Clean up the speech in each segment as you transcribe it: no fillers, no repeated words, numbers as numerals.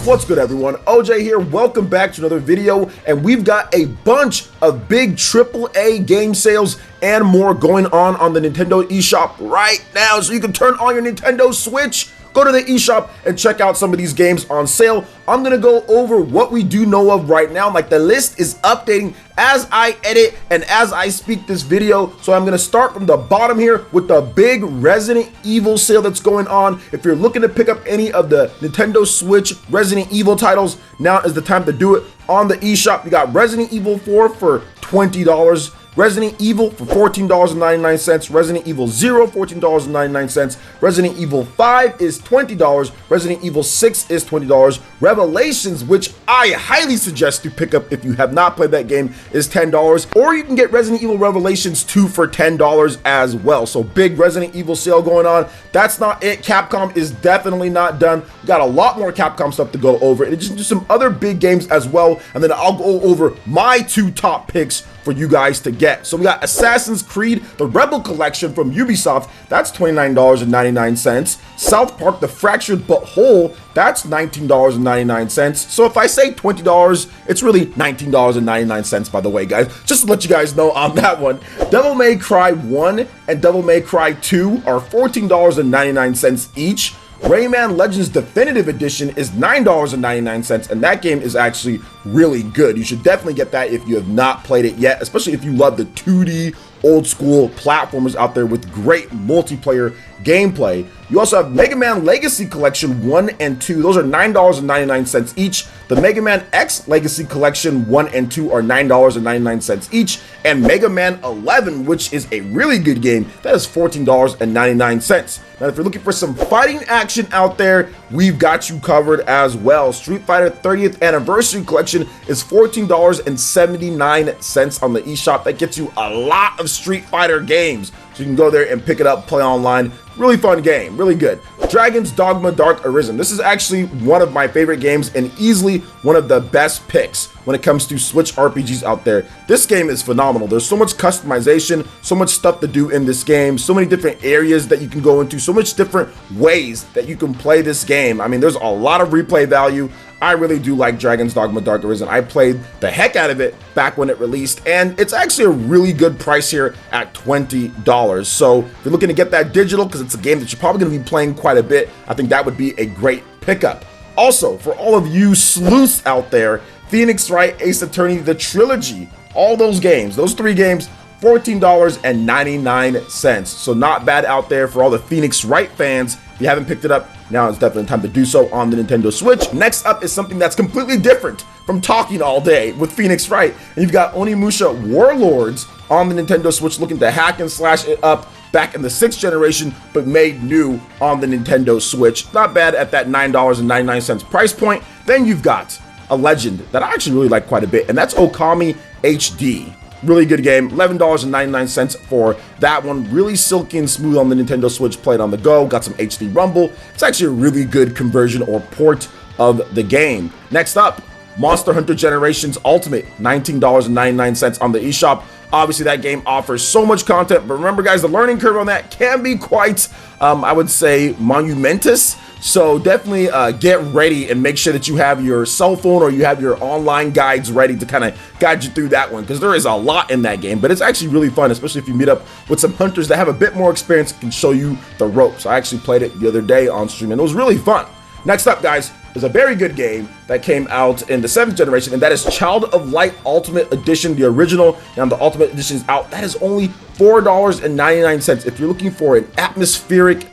What's good, everyone? OJ here. Welcome back to another video, and we've got a bunch of big AAA game sales and more going on the Nintendo eShop right now. So you can turn on your Nintendo Switch, go to the eShop, and check out some of these games on sale. I'm gonna go over what we do know of right now. Like, the list is updating as I edit and as I speak this video. So I'm gonna start from the bottom here with the big Resident Evil sale that's going on. If you're looking to pick up any of the Nintendo Switch Resident Evil titles, now is the time to do it on the eShop. You got Resident Evil 4 for $20. Resident Evil for $14.99, Resident Evil 0, $14.99, Resident Evil 5 is $20, Resident Evil 6 is $20, Revelations, which I highly suggest to pick up if you have not played that game, is $10, or you can get Resident Evil Revelations 2 for $10 as well. So big Resident Evil sale going on. That's not it. Capcom is definitely not done. We got a lot more Capcom stuff to go over, and just do some other big games as well, and then I'll go over my two top picks for you guys to get. So we got Assassin's Creed, the Rebel Collection from Ubisoft, that's $29.99. South Park, The Fractured But Whole, that's $19.99. So if I say $20, it's really $19.99, by the way, guys. Just to let you guys know on that one. Devil May Cry 1 and Devil May Cry 2 are $14.99 each. Rayman Legends Definitive Edition is $9.99, and that game is actually really good. You should definitely get that if you have not played it yet, especially if you love the 2D old school platformers out there with great multiplayer gameplay. You also have Mega Man Legacy Collection 1 and 2. Those are $9.99 each. The Mega Man X Legacy Collection 1 and 2 are $9.99 each. And Mega Man 11, which is a really good game, that is $14.99. Now, if you're looking for some fighting action out there, we've got you covered as well. Street Fighter 30th Anniversary Collection is $14.79 on the eShop. That gets you a lot of Street Fighter games. So you can go there and pick it up, play online. Really fun game, really good. Dragon's Dogma Dark Arisen. This is actually one of my favorite games and easily one of the best picks when it comes to Switch RPGs out there. This game is phenomenal. There's so much customization, so much stuff to do in this game, so many different areas that you can go into, so much different ways that you can play this game. I mean, there's a lot of replay value. I really do like Dragon's Dogma Dark Arisen. I played the heck out of it back when it released, and it's actually a really good price here at $20. So if you're looking to get that digital, because it's a game that you're probably going to be playing quite a bit, I think that would be a great pickup. Also, for all of you sleuths out there, Phoenix Wright Ace Attorney, the trilogy, all those games, those three games, $14.99. So not bad out there for all the Phoenix Wright fans. If you haven't picked it up, now is definitely time to do so on the Nintendo Switch. Next up is something that's completely different from talking all day with Phoenix Wright. And you've got Onimusha Warlords on the Nintendo Switch, looking to hack and slash it up back in the 6th generation, but made new on the Nintendo Switch. Not bad at that $9.99 price point. Then you've got a legend that I actually really like quite a bit, and that's Okami HD. Really good game, $11.99 for that one. Really silky and smooth on the Nintendo Switch, played on the go, got some HD rumble. It's actually a really good conversion or port of the game. Next up, Monster Hunter Generations Ultimate, $19.99 on the eShop. Obviously, that game offers so much content, but remember, guys, the learning curve on that can be quite, I would say, monumentous. So definitely get ready and make sure that you have your cell phone or you have your online guides ready to kind of guide you through that one, because there is a lot in that game, but it's actually really fun, especially if you meet up with some hunters that have a bit more experience and can show you the ropes. I actually played it the other day on stream, and it was really fun. Next up, guys, is a very good game that came out in the 7th generation, and that is Child of Light Ultimate Edition, the original. Now the Ultimate Edition is out. That is only $4.99. If you're looking for an atmospheric,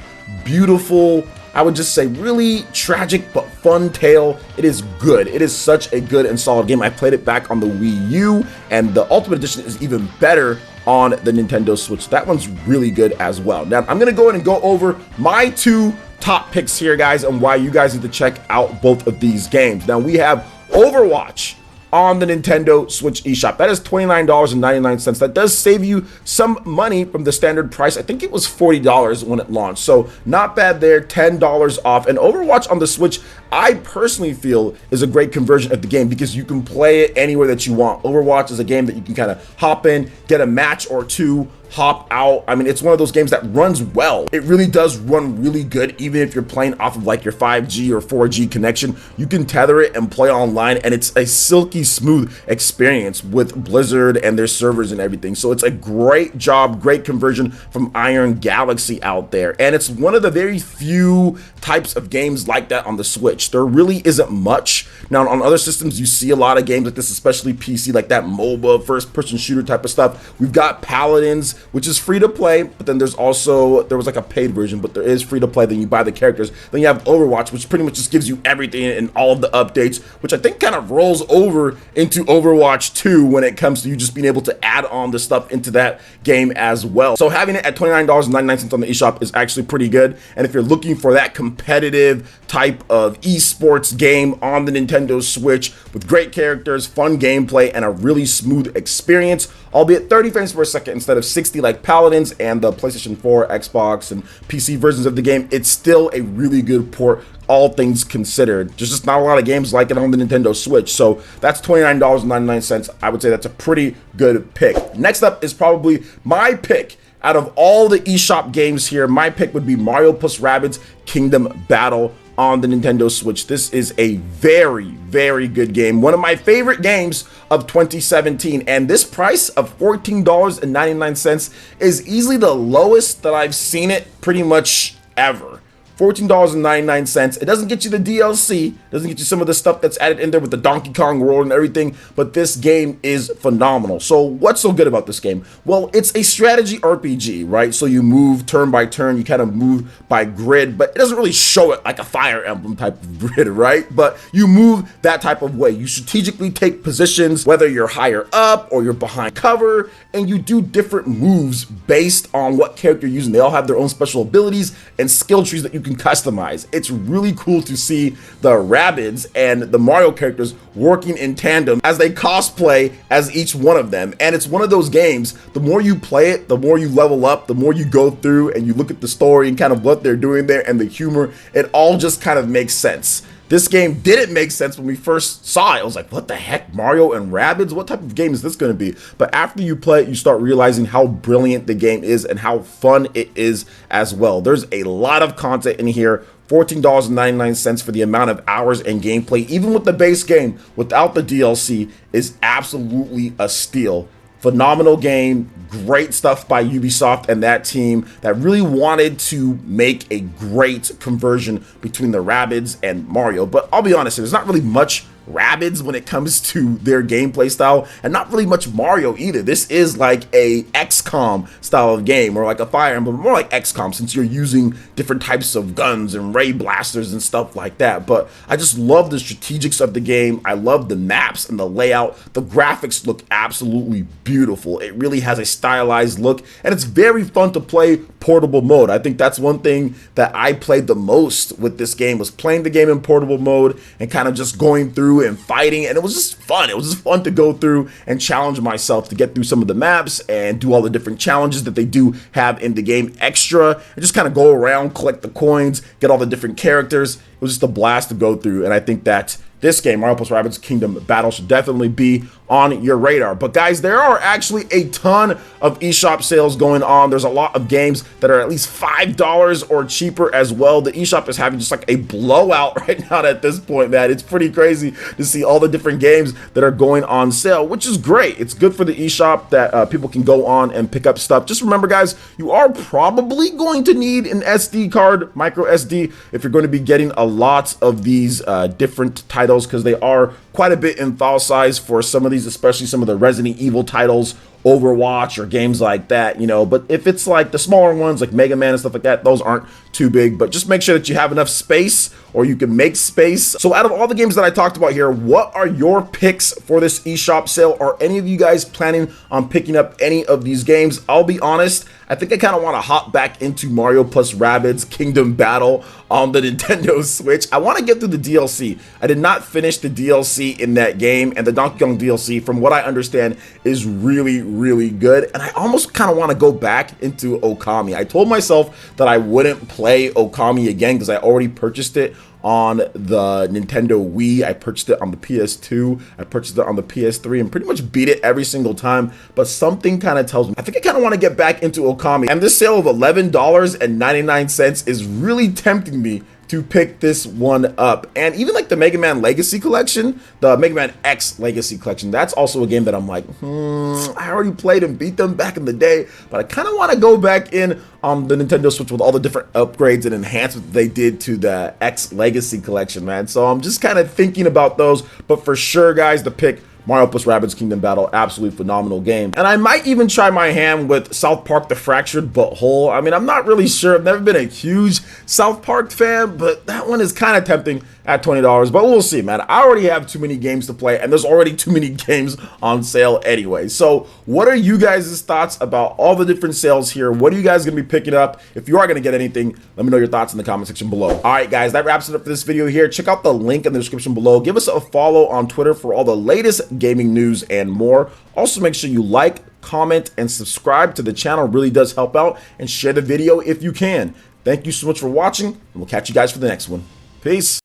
beautiful, I would just say really tragic but fun tale, it is good. It is such a good and solid game. I played it back on the Wii U, and the Ultimate Edition is even better on the Nintendo Switch. That one's really good as well. Now I'm gonna go ahead and go over my two top picks here, guys, and why you guys need to check out both of these games. Now we have Overwatch on the Nintendo Switch eShop. That is $29.99. That does save you some money from the standard price. I think it was $40 when it launched. So not bad there, $10 off. And Overwatch on the Switch, I personally feel, is a great conversion of the game because you can play it anywhere that you want. Overwatch is a game that you can kind of hop in, get a match or two, hop out. I mean, it's one of those games that runs well. It really does run really good, even if you're playing off of like your 5G or 4G connection. You can tether it and play online, and it's a silky smooth experience with Blizzard and their servers and everything. So it's a great job, great conversion from Iron Galaxy out there, and it's one of the very few types of games like that on the Switch. There really isn't much. Now on other systems you see a lot of games like this, especially PC, like that MOBA first person shooter type of stuff. We've got Paladins, which is free to play, but then there was like a paid version, but there is free to play. Then you buy the characters. Then you have Overwatch, which pretty much just gives you everything and all of the updates, which I think kind of rolls over into Overwatch 2 when it comes to you just being able to add on the stuff into that game as well. So having it at $29.99 on the eShop is actually pretty good. And if you're looking for that competitive type of esports game on the Nintendo Switch with great characters, fun gameplay, and a really smooth experience, albeit 30 frames per second instead of 60 like Paladins and the PlayStation 4, Xbox, and PC versions of the game, it's still a really good port, all things considered. There's just not a lot of games like it on the Nintendo Switch, so that's $29.99. I would say that's a pretty good pick. Next up is probably my pick. Out of all the eShop games here, my pick would be Mario plus Rabbids Kingdom Battle on the Nintendo Switch. This is a very, very good game. One of my favorite games of 2017. And this price of $14.99 is easily the lowest that I've seen it pretty much ever. $14.99. It doesn't get you the DLC, doesn't get you some of the stuff that's added in there with the Donkey Kong world and everything, but this game is phenomenal. So what's so good about this game? Well, it's a strategy RPG, right? So you move turn by turn, you kind of move by grid, but it doesn't really show it like a Fire Emblem type of grid, right? But you move that type of way. You strategically take positions, whether you're higher up or you're behind cover, and you do different moves based on what character you're using. They all have their own special abilities and skill trees that you can customize. It's really cool to see the Rabbids and the Mario characters working in tandem as they cosplay as each one of them. And it's one of those games, the more you play it, the more you level up, the more you go through and you look at the story and kind of what they're doing there and the humor, it all just kind of makes sense. This game didn't make sense when we first saw it. I was like, what the heck, Mario and Rabbids? What type of game is this going to be? But after you play it, you start realizing how brilliant the game is and how fun it is as well. There's a lot of content in here. $14.99 for the amount of hours and gameplay, even with the base game, without the DLC, is absolutely a steal. Phenomenal game, great stuff by Ubisoft and that team that really wanted to make a great conversion between the Rabbids and Mario. But I'll be honest, there's not really much Rabbids when it comes to their gameplay style, and not really much Mario either. This is like a XCOM style of game, or like a Fire Emblem, more like XCOM, since you're using different types of guns and ray blasters and stuff like that. But I just love the strategics of the game. I love the maps and the layout. The graphics look absolutely beautiful. It really has a stylized look, and it's very fun to play portable mode. I think that's one thing that I played the most with this game, was playing the game in portable mode and kind of just going through and fighting, and it was just fun. It was just fun to go through and challenge myself to get through some of the maps and do all the different challenges that they do have in the game extra, and just kind of go around, collect the coins, get all the different characters. It was just a blast to go through, and I think that this game, Mario plus Rabbids Kingdom Battle, should definitely be on your radar. But guys, there are actually a ton of eShop sales going on. There's a lot of games that are at least $5 or cheaper as well. The eShop is having just like a blowout right now at this point, man. It's pretty crazy to see all the different games that are going on sale, which is great. It's good for the eShop that people can go on and pick up stuff. Just remember, guys, you are probably going to need an SD card, micro SD, if you're going to be getting a lot of these different titles, because they are quite a bit in file size for some of these, especially some of the Resident Evil titles, Overwatch, or games like that, you know. But if it's like the smaller ones like Mega Man and stuff like that, those aren't too big. But just make sure that you have enough space, or you can make space. So out of all the games that I talked about here, what are your picks for this eShop sale? Are any of you guys planning on picking up any of these games? I'll be honest, I think I kind of want to hop back into Mario plus Rabbids Kingdom Battle on the Nintendo Switch. I want to get through the DLC. I did not finish the DLC in that game, and the Donkey Kong DLC, from what I understand, is really, really good, and I almost kind of want to go back into Okami. I told myself that I wouldn't play Okami again because I already purchased it on the Nintendo Wii. I purchased it on the PS2. I purchased it on the PS3 and pretty much beat it every single time. But something kind of tells me I think I kind of want to get back into Okami. And this sale of $11.99 is really tempting me to pick this one up. And even like the Mega Man Legacy Collection, the Mega Man X Legacy Collection, that's also a game that I'm like, I already played and beat them back in the day, but I kind of want to go back in on the Nintendo Switch with all the different upgrades and enhancements they did to the X Legacy Collection, man. So I'm just kind of thinking about those, but for sure, guys, the pick Mario + Rabbids Kingdom Battle, absolutely phenomenal game. And I might even try my hand with South Park The Fractured But Whole. I mean, I'm not really sure. I've never been a huge South Park fan, but that one is kind of tempting at $20. But we'll see, man. I already have too many games to play, and there's already too many games on sale anyway. So what are you guys' thoughts about all the different sales here? What are you guys going to be picking up? If you are going to get anything, let me know your thoughts in the comment section below. All right, guys, that wraps it up for this video here. Check out the link in the description below. Give us a follow on Twitter for all the latest gaming news and more. Also, make sure you like, comment, and subscribe to the channel. It really does help out. And share the video if you can. Thank you so much for watching, and we'll catch you guys for the next one. Peace.